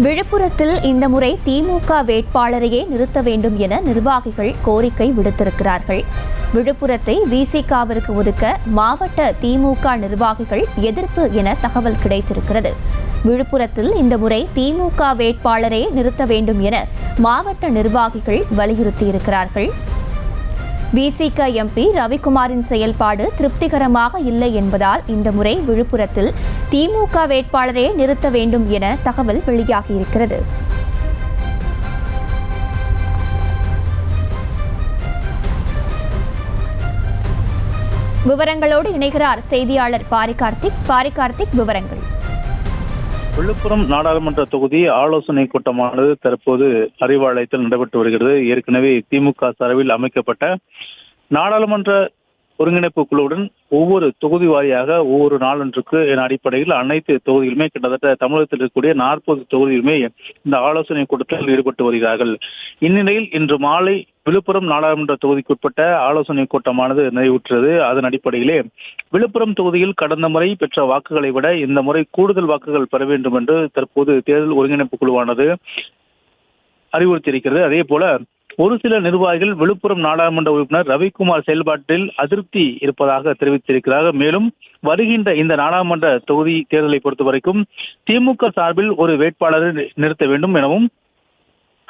விழுப்புரத்தில் இந்த முறை திமுக வேட்பாளரையே நிறுத்த வேண்டும் என நிர்வாகிகள் கோரிக்கை விடுத்திருக்கிறார்கள். விழுப்புரத்தை விசிகாவிற்கு ஒதுக்க மாவட்ட திமுக நிர்வாகிகள் எதிர்ப்பு என தகவல் கிடைத்திருக்கிறது. விழுப்புரத்தில் இந்த முறை திமுக வேட்பாளரே நிறுத்த வேண்டும் என மாவட்ட நிர்வாகிகள் வலியுறுத்தியிருக்கிறார்கள். விசிக எம்பி ரவிக்குமாரின் செயல்பாடு திருப்திகரமாக இல்லை என்பதால் இந்த முறை விழுப்புரத்தில் திமுக வேட்பாளரே நிறுத்த வேண்டும் என தகவல் வெளியாகியிருக்கிறது. விவரங்களோடு இணைகிறார் செய்தியாளர் பாரிகார்த்திக். விவரங்கள். விழுப்புரம் நாடாளுமன்ற தொகுதி ஆலோசனை கூட்டமானது தற்போது அறிவாலயத்தில் நடைபெற்று வருகிறது. ஏற்கனவே திமுக சார்பில் அமைக்கப்பட்ட நாடாளுமன்ற ஒருங்கிணைப்பு குழுவுடன் ஒவ்வொரு தொகுதி வாரியாக ஒவ்வொரு நாளொன்றுக்கு என அடிப்படையில் அனைத்து தொகுதிகளுமே கிட்டத்தட்ட தமிழகத்தில் இருக்கக்கூடிய 40 தொகுதிகளுமே இந்த ஆலோசனை கூட்டத்தில் ஈடுபட்டு வருகிறார்கள். இந்நிலையில் இன்று மாலை விழுப்புரம் நாடாளுமன்ற தொகுதிக்குட்பட்ட ஆலோசனை கூட்டமானது நிறைவுற்றது. அதன் அடிப்படையிலே விழுப்புரம் தொகுதியில் கடந்த முறை பெற்ற வாக்குகளை விட இந்த முறை கூடுதல் வாக்குகள் பெற வேண்டும் என்று தற்போது தேர்தல் ஒருங்கிணைப்பு குழுவானது அறிவுறுத்தியிருக்கிறது. அதே போல ஒரு சில நிர்வாகிகள் விழுப்புரம் நாடாளுமன்ற உறுப்பினர் ரவிக்குமார் செயல்பாட்டில் அதிருப்தி இருப்பதாக தெரிவித்திருக்கிறார்கள். மேலும் வருகின்ற இந்த நாடாளுமன்ற தொகுதி தேர்தலை பொறுத்த வரைக்கும் திமுக சார்பில் ஒரு வேட்பாளரை நிறுத்த வேண்டும் எனவும்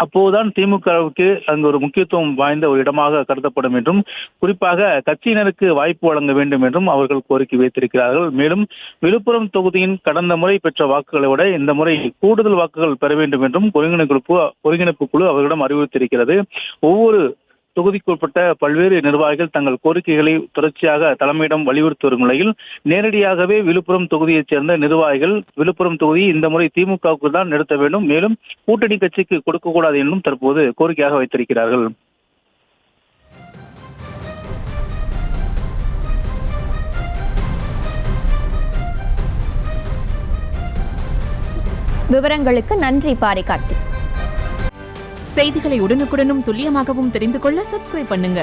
அப்போதுதான் திமுகவுக்கு அங்கு ஒரு முக்கியத்துவம் வாய்ந்த ஒரு இடமாக கருதப்படும் என்றும் குறிப்பாக கட்சியினருக்கு வாய்ப்பு வழங்க வேண்டும் என்றும் அவர்கள் கோரிக்கை வைத்திருக்கிறார்கள். மேலும் விழுப்புரம் தொகுதியின் கடந்த முறை பெற்ற வாக்குகளை விட இந்த முறை கூடுதல் வாக்குகள் பெற வேண்டும் என்றும் ஒருங்கிணைப்பு குழு அவர்களிடம் அறிவுறுத்தியிருக்கிறது. ஒவ்வொரு தொகுதிக்குட்பட்ட பல்வேறு நிர்வாகிகள் தங்கள் கோரிக்கைகளை தொடர்ச்சியாக தலைமையிடம் வலியுறுத்தி வரும் நிலையில் நேரடியாகவே விழுப்புரம் தொகுதியைச் சேர்ந்த நிர்வாகிகள் விழுப்புரம் தொகுதி இந்த முறை திமுகவுக்கு தான் நிறுத்த வேண்டும், மேலும் கூட்டணி கட்சிக்கு கொடுக்கக்கூடாது என்றும் தற்போது கோரிக்கையாக வைத்திருக்கிறார்கள். விவரங்களுக்கு நன்றி பாரிகார்த்திக். செய்திகளை உடனுக்குடனும் துல்லியமாகவும் தெரிந்து கொள்ள சப்ஸ்கிரைப் பண்ணுங்க.